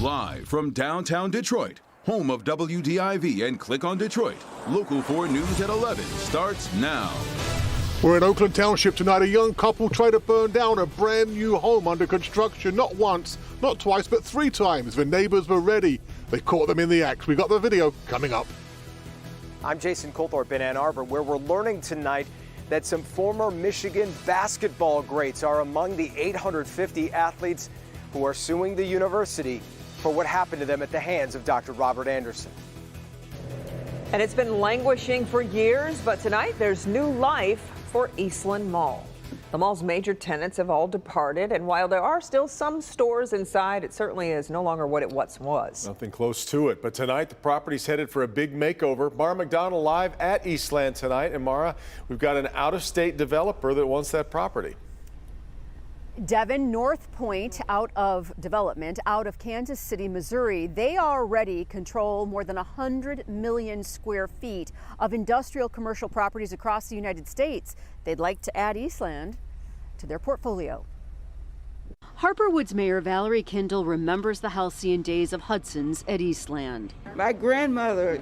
Live from downtown Detroit, home of WDIV and Click on Detroit, Local 4 News at 11 starts now. We're in Oakland Township tonight. A young couple tried to burn down a brand new home under construction, not once, not twice, but 3 times. The neighbors were ready. They caught them in the act. We got the video coming up. I'm Jason Colthorpe in Ann Arbor, where we're learning tonight that some former Michigan basketball greats are among the 850 athletes who are suing the university for what happened to them at the hands of Dr. Robert Anderson. And it's been languishing for years, but tonight there's new life for Eastland Mall. The mall's major tenants have all departed, and while there are still some stores inside, it certainly is no longer what it once was. Nothing close to it, but tonight the property's headed for a big makeover. Mara McDonald live at Eastland tonight, and Mara, we've got an out-of-state developer that wants that property. Devin, North Point out of development, out of Kansas City, Missouri. They already control more than 100 million square feet of industrial commercial properties across the United States. They'd like to add Eastland to their portfolio. Harper Woods Mayor Valerie Kindle remembers the halcyon days of Hudson's at Eastland. My grandmother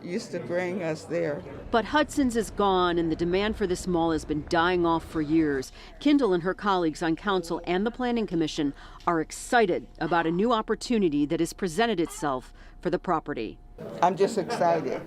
used to bring us there. But Hudson's is gone, and the demand for this mall has been dying off for years. Kindle and her colleagues on council and the Planning Commission are excited about a new opportunity that has presented itself for the property. I'm just excited.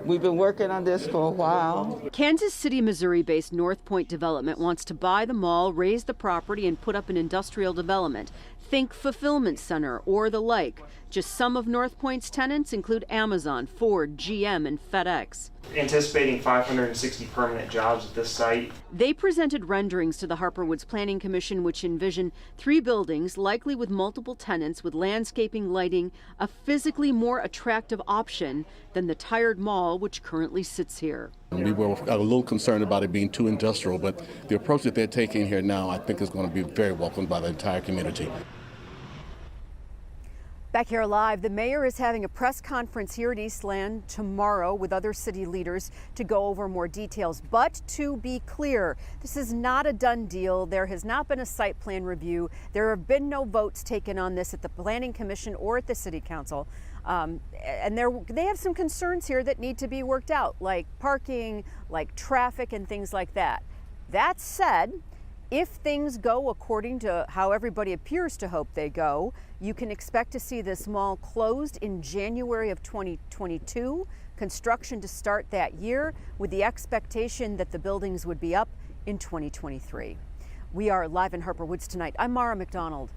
We've been working on this for a while. Kansas City, Missouri-based North Point Development wants to buy the mall, raise the property, and put up an industrial development. Think fulfillment center or the like. Just some of North Point's tenants include Amazon, Ford, GM, and FedEx. Anticipating 560 permanent jobs at this site. They presented renderings to the Harper Woods Planning Commission, which envision 3 buildings, likely with multiple tenants, with landscaping, lighting, a physically more attractive option than the tired mall which currently sits here. We were a little concerned about it being too industrial, but the approach that they're taking here now, I think, is going to be very welcomed by the entire community. Back here live, the mayor is having a press conference here at Eastland tomorrow with other city leaders to go over more details. But to be clear, this is not a done deal. There has not been a site plan review. There have been no votes taken on this at the Planning Commission or at the City Council. And they have some concerns here that need to be worked out, like parking, like traffic and things like that. That said, if things go according to how everybody appears to hope they go, you can expect to see this mall closed in January of 2022, construction to start that year, with the expectation that the buildings would be up in 2023. We are live in Harper Woods tonight. I'm Mara McDonald,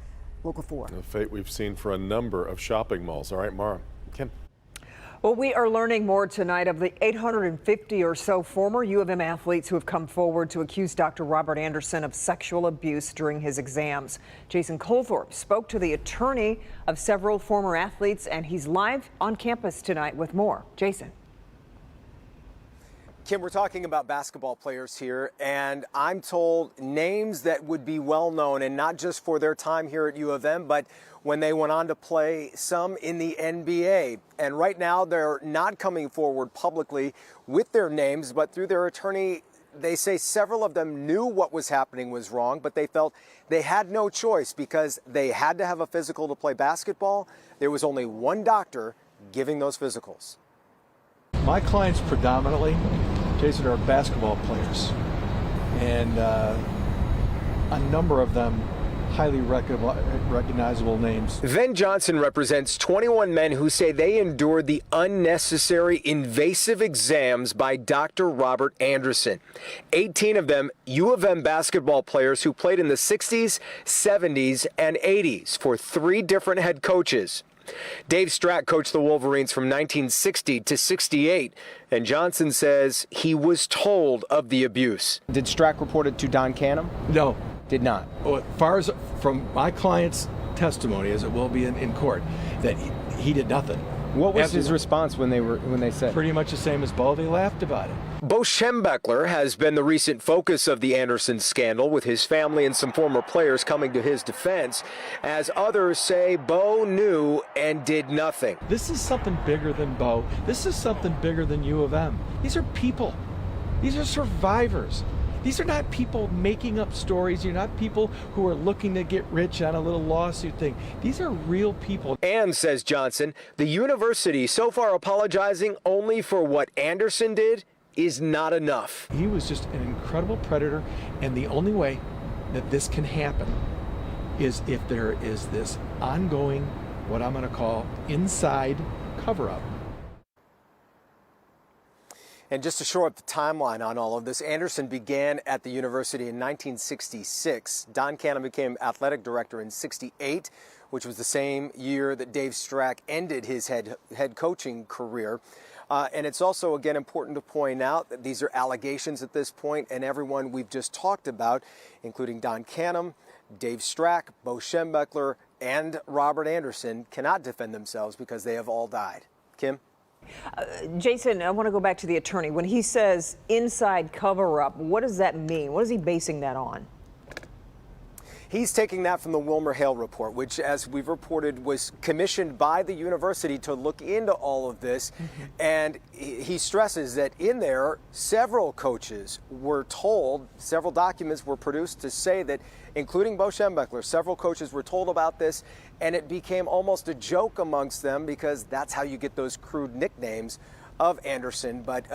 Local 4. The fate we've seen for a number of shopping malls. All right, Mara. Kim. Well, we are learning more tonight of the 850 or so former U of M athletes who have come forward to accuse Dr. Robert Anderson of sexual abuse during his exams. Jason Colthorpe spoke to the attorney of several former athletes, and he's live on campus tonight with more. Jason. Kim, we're talking about basketball players here, and I'm told names that would be well known, and not just for their time here at U of M, but when they went on to play some in the NBA. And right now they're not coming forward publicly with their names, but through their attorney, they say several of them knew what was happening was wrong, but they felt they had no choice because they had to have a physical to play basketball. There was only one doctor giving those physicals. My clients predominantly, Jason, are basketball players, and a number of them highly recognizable names. Ven Johnson represents 21 men who say they endured the unnecessary invasive exams by Dr. Robert Anderson. 18 of them U of M basketball players who played in the 60s, 70s, and 80s for 3 different head coaches. Dave Strack coached the Wolverines from 1960 to 68, and Johnson says he was told of the abuse. Did Strack report it to Don Canham? No. Did not. Well, as far as from my client's testimony, as it will be in court, that he did nothing. What was his response when they said? Pretty much the same as Bo. They laughed about it. Bo Schembechler has been the recent focus of the Anderson scandal, with his family and some former players coming to his defense, as others say Bo knew and did nothing. This is something bigger than Bo. This is something bigger than U of M. These are people. These are survivors. These are not people making up stories. You're not people who are looking to get rich on a little lawsuit thing. These are real people. And, says Johnson, the university so far apologizing only for what Anderson did is not enough. He was just an incredible predator, and the only way that this can happen is if there is this ongoing, what I'm going to call inside cover-up. And just to shore up the timeline on all of this, Anderson began at the university in 1966. Don Cannon became athletic director in '68, which was the same year that Dave Strack ended his head coaching career. And it's also, again, important to point out that these are allegations at this point, and everyone we've just talked about, including Don Cannon, Dave Strack, Bo Schembechler, and Robert Anderson, cannot defend themselves because they have all died. Kim? Jason, I want to go back to the attorney. When he says inside cover-up, what does that mean? What is he basing that on? He's taking that from the WilmerHale report, which, as we've reported, was commissioned by the university to look into all of this. And he stresses that in there, several coaches were told, several documents were produced to say that, including Bo Schembechler, several coaches were told about this, and it became almost a joke amongst them because that's how you get those crude nicknames of Anderson. But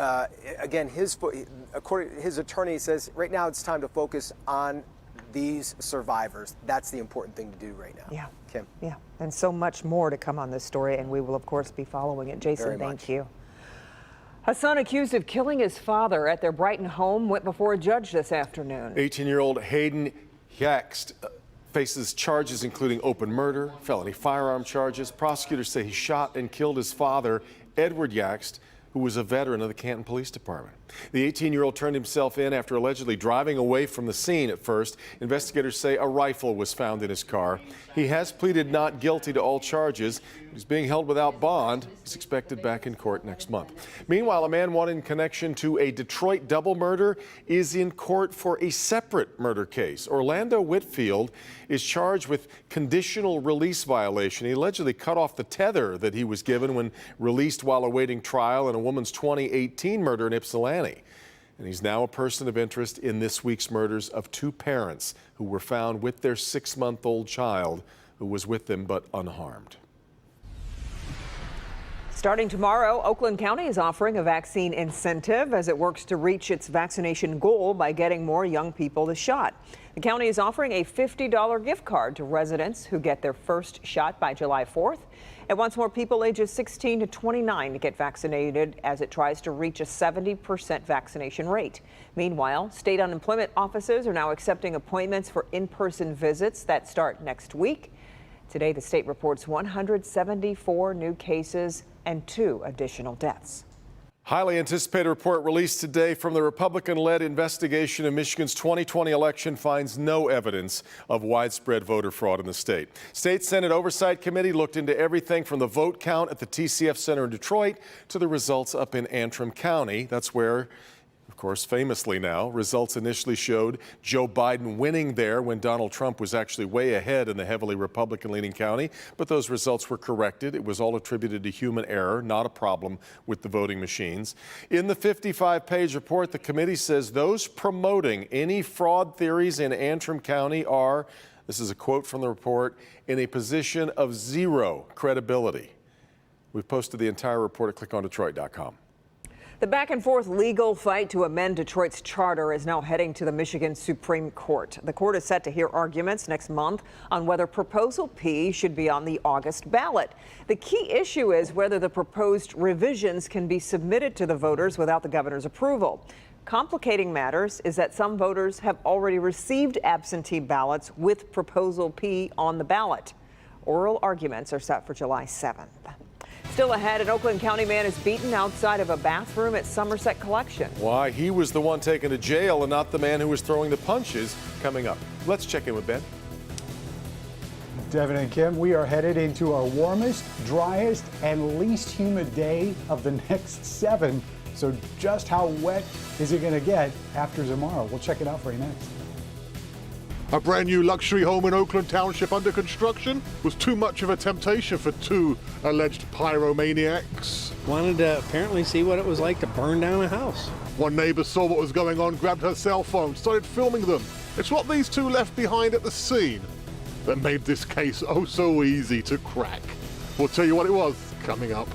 again, his attorney says right now it's time to focus on these survivors. That's the important thing to do right now. Yeah. Kim. Yeah. And so much more to come on this story, and we will, of course, be following it. Jason, thank you. A son accused of killing his father at their Brighton home went before a judge this afternoon. 18-year-old Hayden Yakst faces charges including open murder, felony firearm charges. Prosecutors say he shot and killed his father, Edward Yakst, who was a veteran of the Canton Police Department. The 18-year-old turned himself in after allegedly driving away from the scene at first. Investigators say a rifle was found in his car. He has pleaded not guilty to all charges. He's being held without bond. He's expected back in court next month. Meanwhile, a man wanted in connection to a Detroit double murder is in court for a separate murder case. Orlando Whitfield is charged with conditional release violation. He allegedly cut off the tether that he was given when released while awaiting trial in a woman's 2018 murder in Ypsilanti. And he's now a person of interest in this week's murders of two parents who were found with their 6-month-old child who was with them but unharmed. Starting tomorrow, Oakland County is offering a vaccine incentive as it works to reach its vaccination goal by getting more young people the shot. The county is offering a $50 gift card to residents who get their first shot by July 4th. It wants more people ages 16 to 29 to get vaccinated as it tries to reach a 70% vaccination rate. Meanwhile, state unemployment offices are now accepting appointments for in-person visits that start next week. Today, the state reports 174 new cases and 2 additional deaths. Highly anticipated report released today from the Republican-led investigation of Michigan's 2020 election finds no evidence of widespread voter fraud in the state. State Senate Oversight Committee looked into everything from the vote count at the TCF Center in Detroit to the results up in Antrim County. That's where, of course, famously now, results initially showed Joe Biden winning there when Donald Trump was actually way ahead in the heavily Republican-leaning county. But those results were corrected. It was all attributed to human error, not a problem with the voting machines. In the 55-page report, the committee says those promoting any fraud theories in Antrim County are, this is a quote from the report, in a position of zero credibility. We've posted the entire report at clickondetroit.com. The back-and-forth legal fight to amend Detroit's charter is now heading to the Michigan Supreme Court. The court is set to hear arguments next month on whether Proposal P should be on the August ballot. The key issue is whether the proposed revisions can be submitted to the voters without the governor's approval. Complicating matters is that some voters have already received absentee ballots with Proposal P on the ballot. Oral arguments are set for July 7th. Still ahead, an Oakland County man is beaten outside of a bathroom at Somerset Collection. Why he was the one taken to jail and not the man who was throwing the punches coming up. Let's check in with Ben. Devin and Kim, we are headed into our warmest, driest, and least humid day of the next 7. So just how wet is it going to get after tomorrow? We'll check it out for you next. A brand new luxury home in Oakland Township under construction was too much of a temptation for 2 alleged pyromaniacs. Wanted to apparently see what it was like to burn down a house. One neighbor saw what was going on, grabbed her cell phone, started filming them. It's what these two left behind at the scene that made this case oh so easy to crack. We'll tell you what it was coming up.